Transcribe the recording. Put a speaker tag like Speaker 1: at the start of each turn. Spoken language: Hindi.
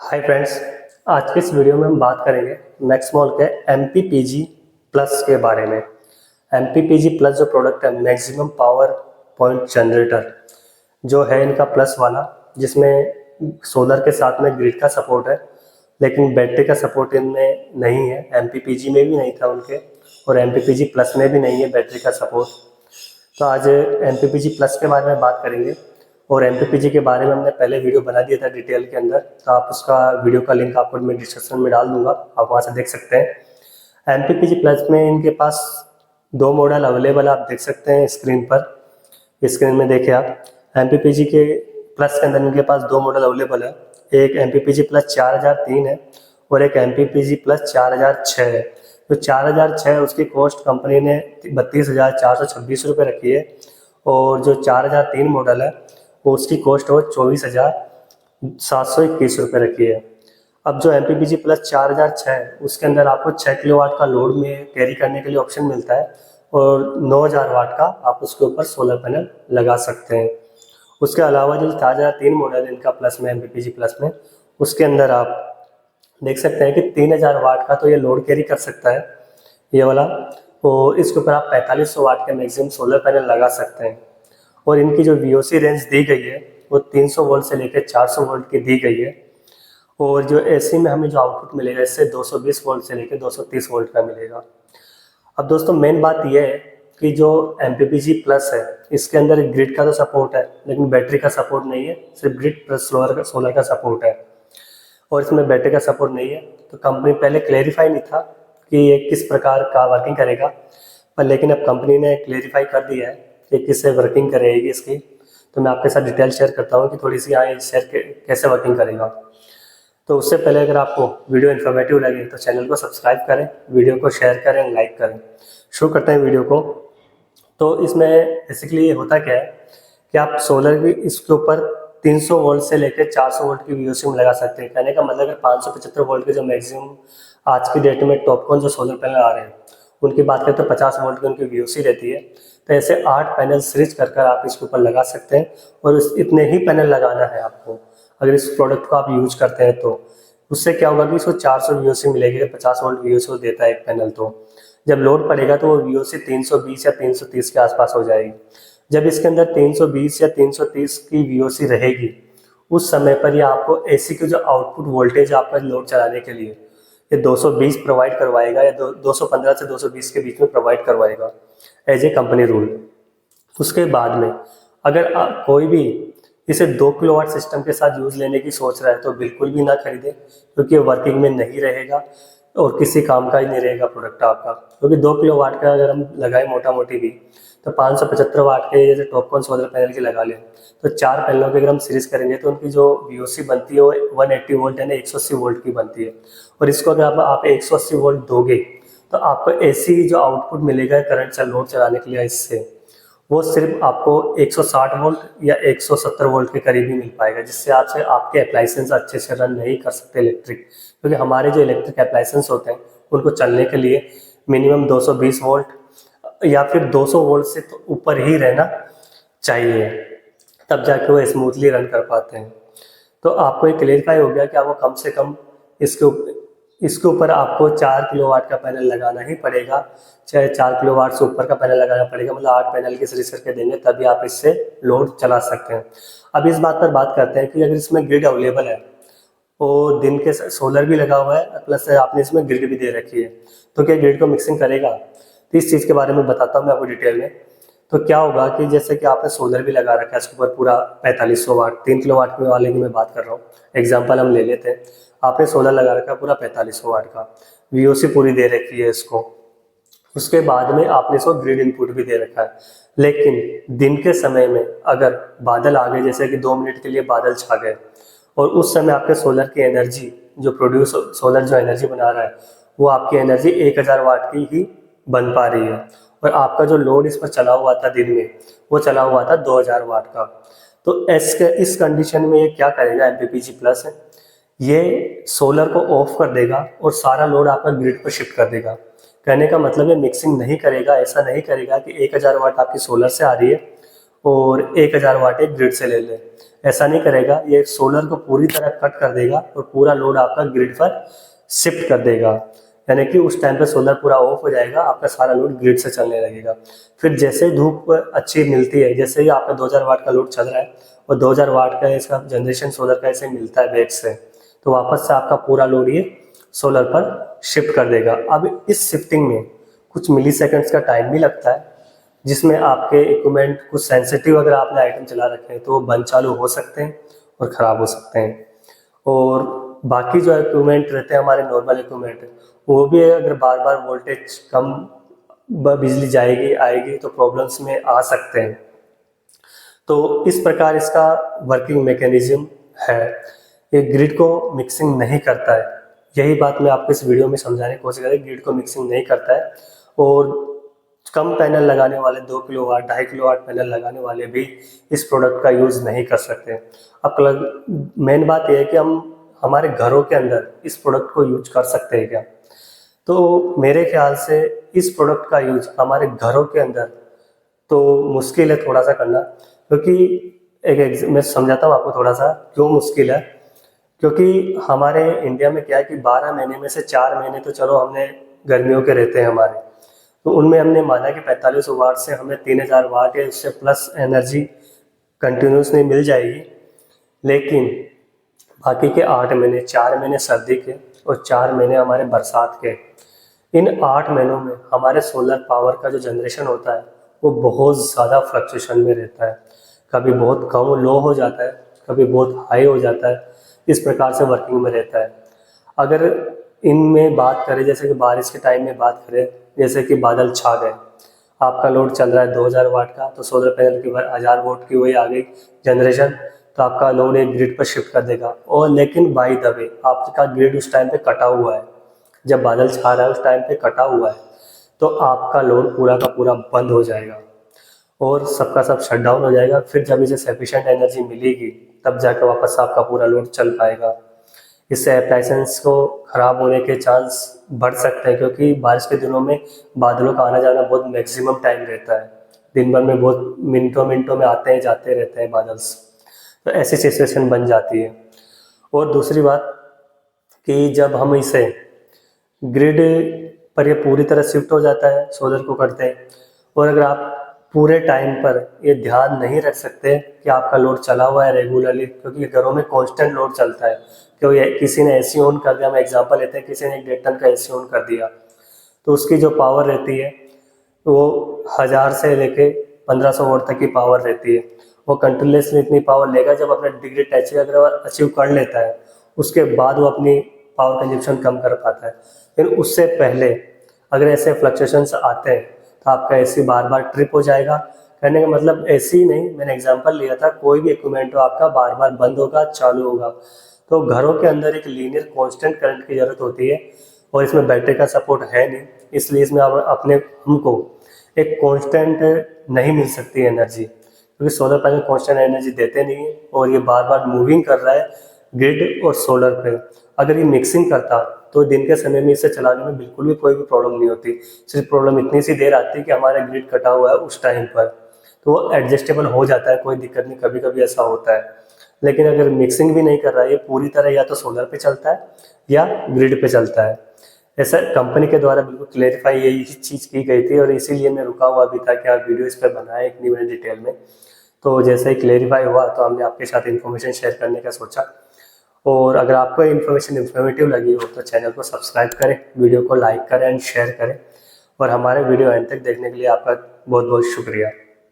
Speaker 1: Hi friends. आज के इस वीडियो में हम बात करेंगे मैक्समॉल के MPPG प्लस के बारे में। MPPG प्लस जो प्रोडक्ट है, मैक्सिमम पावर पॉइंट जनरेटर, जो है इनका प्लस वाला, जिसमें सोलर के साथ में ग्रिड का सपोर्ट है, लेकिन बैटरी का सपोर्ट इनमें नहीं है। MPPG में भी नहीं था उनके, और MPPG प्लस में भी नहीं है बैटरी का सपोर्ट। तो आज MPPG प्लस के बारे में बात करेंगे, और MPPG के बारे में हमने पहले वीडियो बना दिया था डिटेल के अंदर, तो आप उसका वीडियो का लिंक आपको मैं डिस्क्रिप्शन में डाल दूंगा, आप वहाँ से देख सकते हैं। MPPG प्लस में इनके पास दो मॉडल अवेलेबल आप देख सकते हैं स्क्रीन पर। स्क्रीन में देखिए आप, MPPG के प्लस के अंदर इनके पास दो मॉडल अवेलेबल है। एक MPPG प्लस 4003 है और एक MPPG प्लस 4006 है। तो 4006 उसकी कॉस्ट कंपनी ने 32,426 रुपये रखी है, और जो 4003 मॉडल है वो उसकी कॉस्ट वो 24,721 रुपये रखी है। अब जो MPPG प्लस 4006 है उसके अंदर आपको 6 किलोवाट का लोड में कैरी करने के लिए ऑप्शन मिलता है, और 9,000 वाट का आप उसके ऊपर सोलर पैनल लगा सकते हैं। उसके अलावा जो 4003 मॉडल है इनका प्लस में, MPPG प्लस में, उसके अंदर आप देख सकते हैं कि 3,000 वाट का तो ये लोड कैरी कर सकता है, ये वाला। और इसके ऊपर आप 4500 वाट के मैक्सिमम सोलर पैनल लगा सकते हैं। और इनकी जो VOC रेंज दी गई है वो 300 वोल्ट से लेकर 400 वोल्ट की दी गई है। और जो AC में हमें जो आउटपुट मिलेगा इससे 220 वोल्ट से लेकर 230 वोल्ट का मिलेगा। अब दोस्तों मेन बात यह है कि जो MPPG प्लस है इसके अंदर ग्रिड का तो सपोर्ट है, लेकिन बैटरी का सपोर्ट नहीं है। सिर्फ ग्रिड प्लस सोलर का सपोर्ट है, और इसमें बैटरी का सपोर्ट नहीं है। तो कंपनी पहले क्लेरिफाई नहीं था कि ये किस प्रकार का वर्किंग करेगा, पर लेकिन अब कंपनी ने क्लेरिफाई कर दिया है कि किससे वर्किंग करेगी इसकी। तो मैं आपके साथ डिटेल शेयर करता हूँ कि थोड़ी सी यहाँ कैसे वर्किंग करेगा। तो उससे पहले अगर आपको वीडियो इन्फॉर्मेटिव लगे तो चैनल को सब्सक्राइब करें, वीडियो को शेयर करें, लाइक करें। शुरू करते हैं वीडियो को। तो इसमें बेसिकली ये होता क्या है कि आप सोलर की इसके ऊपर 300 वोल्ट से लेकर 400 वोल्ट की VOC में लगा सकते हैं। कहने का मतलब अगर 575 वोल्ट के जो मैक्सिमम आज की डेट में टॉपकॉन जो सोलर पैनल आ रहे हैं उनकी बात करें तो 50 वोल्ट की उनकी VOC रहती है। तो ऐसे 8 पैनल सीरीज कर आप इसके ऊपर लगा सकते हैं, और इतने ही पैनल लगाना है आपको अगर इस प्रोडक्ट को आप यूज करते हैं। तो उससे क्या होगा कि इसको 400 VOC मिलेगी, 50 वोल्ट VOC देता है एक पैनल। तो जब लोड पड़ेगा तो वो VOC 320 या 330 के आसपास हो जाएगी। जब इसके अंदर 320 या 330 की VOC रहेगी, उस समय पर ये आपको AC की जो आउटपुट वोल्टेज आपका लोड चलाने के लिए ये 220 प्रोवाइड करवाएगा, या 215 से 220 के बीच में प्रोवाइड करवाएगा एज ए कंपनी रूल। उसके बाद में अगर कोई भी इसे 2 किलोवाट सिस्टम के साथ यूज लेने की सोच रहा है तो बिल्कुल भी ना खरीदे, क्योंकि वर्किंग में नहीं रहेगा और किसी काम का ही नहीं रहेगा प्रोडक्ट आपका। क्योंकि 2 किलोवाट का अगर हम लगाए मोटा मोटी भी तो 575 वाट के जैसे टॉपकॉन सोलर पैनल की लगा लें, तो 4 पैनलों की अगर हम सीरीज करेंगे तो उनकी जो VOC बनती है वो 180 वोल्ट यानी 180 वोल्ट की बनती है। और इसको अगर आप 180 वोल्ट दोगे तो आपको AC जो आउटपुट मिलेगा करंट लोड चलाने के लिए इससे, वो सिर्फ आपको 160 वोल्ट या 170 वोल्ट के करीब ही मिल पाएगा, जिससे आपसे आपके अप्लाइसेंस अच्छे से रन नहीं कर सकते इलेक्ट्रिक। क्योंकि हमारे जो इलेक्ट्रिक अप्लाइसेंस होते हैं उनको चलने के लिए मिनिमम 220 वोल्ट या फिर 200 वोल्ट से तो ऊपर ही रहना चाहिए, तब जाके वो स्मूथली रन कर पाते हैं। तो आपको ये क्लियरफाई हो गया कि आपको कम से कम इसके ऊपर आपको 4 किलोवाट का पैनल लगाना ही पड़ेगा, चाहे 4 किलोवाट से ऊपर का पैनल लगाना पड़ेगा, मतलब 8 पैनल की सीरीज करके देंगे तभी आप इससे लोड चला सकते हैं। अब इस बात पर बात करते हैं कि अगर इसमें ग्रिड अवेलेबल है और दिन के सोलर भी लगा हुआ है प्लस आपने इसमें ग्रिड भी दे रखी है, तो क्या ग्रिड को मिक्सिंग करेगा? तो इस चीज़ के बारे में बताता हूँ मैं आपको डिटेल में। तो क्या होगा कि जैसे कि आपने सोलर भी लगा रखा है इसके ऊपर पूरा 4500 वाट, 3 किलो वाट वाले की मैं बात कर रहा हूँ, एग्जाम्पल हम ले लेते हैं। आपने सोलर लगा रखा है पूरा 4500 वाट का, VOC पूरी दे रखी है इसको। उसके बाद में आपने इसको ग्रिड इनपुट भी दे रखा है, लेकिन दिन के समय में अगर बादल आ गए, जैसे कि 2 मिनट के लिए बादल छा गए, और उस समय आपके सोलर की एनर्जी जो सोलर जो एनर्जी बना रहा है वो आपकी एनर्जी 1000 वाट की ही बन पा रही है, और आपका जो लोड इस पर चला हुआ था दिन में वो चला हुआ था 2000 वाट का। तो इस कंडीशन में ये क्या करेगा MPPG प्लस है, ये सोलर को ऑफ कर देगा और सारा लोड आपका ग्रिड पर शिफ्ट कर देगा। कहने का मतलब है मिक्सिंग नहीं करेगा, ऐसा नहीं करेगा कि 1000 वाट आपकी सोलर से आ रही है और 1000 वाट एक ग्रिड से ले ले। ऐसा नहीं करेगा, ये सोलर को पूरी तरह कट कर देगा और पूरा लोड आपका ग्रिड पर शिफ्ट कर देगा। यानी कि उस टाइम पे सोलर पूरा ऑफ हो जाएगा, आपका सारा लोड ग्रिड से चलने लगेगा। फिर जैसे ही धूप अच्छी मिलती है, जैसे ही आपका 2000 वाट का लोड चल रहा है और 2000 वाट का इसका जनरेशन सोलर का ऐसे मिलता है बैक से, तो वापस से आपका पूरा लोड ये सोलर पर शिफ्ट कर देगा। अब इस शिफ्टिंग में कुछ मिली सेकेंड्स का टाइम भी लगता है, जिसमें आपके इक्विपमेंट कुछ सेंसिटिव अगर आपने आइटम चला रखे हैं तो वो बंद चालू हो सकते हैं और ख़राब हो सकते हैं। और बाकी जो इक्विपमेंट रहते हैं हमारे नॉर्मल इक्विपमेंट, वो भी अगर बार बार वोल्टेज कम बिजली जाएगी आएगी तो प्रॉब्लम्स में आ सकते हैं। तो इस प्रकार इसका वर्किंग मैकेनिज्म है। ये ग्रिड को मिक्सिंग नहीं करता है, यही बात मैं आपको इस वीडियो में समझाने की कोशिश कर रहा हूँ। ग्रिड को मिक्सिंग नहीं करता है और कम पैनल लगाने वाले 2 किलोवाट 2.5 किलोवाट पैनल लगाने वाले भी इस प्रोडक्ट का यूज़ नहीं कर सकते। अब मेन बात यह है कि हम हमारे घरों के अंदर इस प्रोडक्ट को यूज कर सकते हैं क्या? तो मेरे ख्याल से इस प्रोडक्ट का यूज हमारे घरों के अंदर तो मुश्किल है थोड़ा सा करना, क्योंकि मैं समझाता हूँ आपको थोड़ा सा क्यों मुश्किल है। क्योंकि हमारे इंडिया में क्या है कि 12 महीने में से 4 महीने तो चलो हमने गर्मियों के रहते हैं हमारे, तो उनमें हमने माना कि 45 वाट से हमें 3000 वाट या उससे प्लस एनर्जी कंटिन्यूसली मिल जाएगी। लेकिन बाकी के 8 महीने, 4 महीने सर्दी के और 4 महीने हमारे बरसात के, इन 8 महीनों में हमारे सोलर पावर का जो जनरेशन होता है वो बहुत ज़्यादा फ्लक्चुएशन में रहता है। कभी बहुत कम लो हो जाता है, कभी बहुत हाई हो जाता है, इस प्रकार से वर्किंग में रहता है। अगर इनमें बात करें, जैसे कि बारिश के टाइम में बात करें, जैसे कि बादल छा गए, आपका लोड चल रहा है 2000 वाट का, तो सोलर पैनल की 1000 वाट की वही आ गई जनरेशन, तो आपका लोड एक ग्रिड पर शिफ्ट कर देगा। और लेकिन बाय द वे आपका ग्रिड उस टाइम पे कटा हुआ है, जब बादल छा रहा है उस टाइम पे कटा हुआ है, तो आपका लोड पूरा का पूरा बंद हो जाएगा और सबका सब शट डाउन हो जाएगा। फिर जब इसे सफिशिएंट एनर्जी मिलेगी तब जाकर वापस आपका पूरा लोड चल पाएगा। इससे एप्लायंसेस को ख़राब होने के चांस बढ़ सकते हैं, क्योंकि बारिश के दिनों में बादलों का आना जाना बहुत मैक्सिमम टाइम रहता है, दिन भर में बहुत मिनटों मिनटों में आते हैं जाते रहते हैं बादल, तो ऐसी सिचुएशन बन जाती है। और दूसरी बात कि जब हम इसे ग्रिड पर ये पूरी तरह शिफ्ट हो जाता है, सोलर को करते हैं, और अगर आप पूरे टाइम पर ये ध्यान नहीं रख सकते कि आपका लोड चला हुआ है रेगुलरली, क्योंकि घरों में कांस्टेंट लोड चलता है। क्योंकि किसी ने एसी ऑन कर दिया, हम एग्जांपल लेते हैं, किसी ने 1.5 टन का एसी ऑन कर दिया, तो उसकी जो पावर रहती है वो 1000 से लेके 1500 वोल्ट तक की पावर रहती है। वो कंटिन्यूसली इतनी पावर लेगा, जब अपने डिग्री टच अगर अचीव कर लेता है उसके बाद वो अपनी पावर कंजप्शन कम कर पाता है। लेकिन उससे पहले अगर ऐसे फ्लक्चुएशंस आते हैं तो आपका एसी बार बार ट्रिप हो जाएगा। कहने का मतलब एसी नहीं, मैंने एग्जांपल लिया था, कोई भी इक्विपमेंट हो आपका बार बार बंद होगा चालू होगा। तो घरों के अंदर एक लीनियर कांस्टेंट करंट की ज़रूरत होती है, और इसमें बैटरी का सपोर्ट है नहीं, इसलिए इसमें हमको एक कांस्टेंट नहीं मिल सकती एनर्जी, क्योंकि सोलर पैनल कांस्टेंट एनर्जी देते नहीं है और ये बार बार मूविंग कर रहा है ग्रिड और सोलर पे। अगर ये मिक्सिंग करता तो दिन के समय में इसे चलाने में बिल्कुल भी कोई भी प्रॉब्लम नहीं होती। सिर्फ प्रॉब्लम इतनी सी देर आती है कि हमारा ग्रिड कटा हुआ है उस टाइम पर, तो वो एडजस्टेबल हो जाता है, कोई दिक्कत नहीं, कभी कभी ऐसा होता है। लेकिन अगर मिक्सिंग भी नहीं कर रहा है, ये पूरी तरह या तो सोलर पे चलता है या ग्रिड पे चलता है। ऐसा कंपनी के द्वारा बिल्कुल क्लेरिफाई यही चीज़ की गई थी, और इसीलिए मैं रुका हुआ भी था कि आप वीडियो इस पर बनाए इतनी बड़ी डिटेल में। तो जैसे ही क्लेरिफाई हुआ तो हमने आपके साथ इन्फॉर्मेशन शेयर करने का सोचा। और अगर आपको इन्फॉर्मेशन इन्फॉर्मेटिव लगी हो तो चैनल को सब्सक्राइब करें, वीडियो को लाइक करें एंड शेयर करें, और हमारे वीडियो एंड तक देखने के लिए आपका बहुत बहुत शुक्रिया।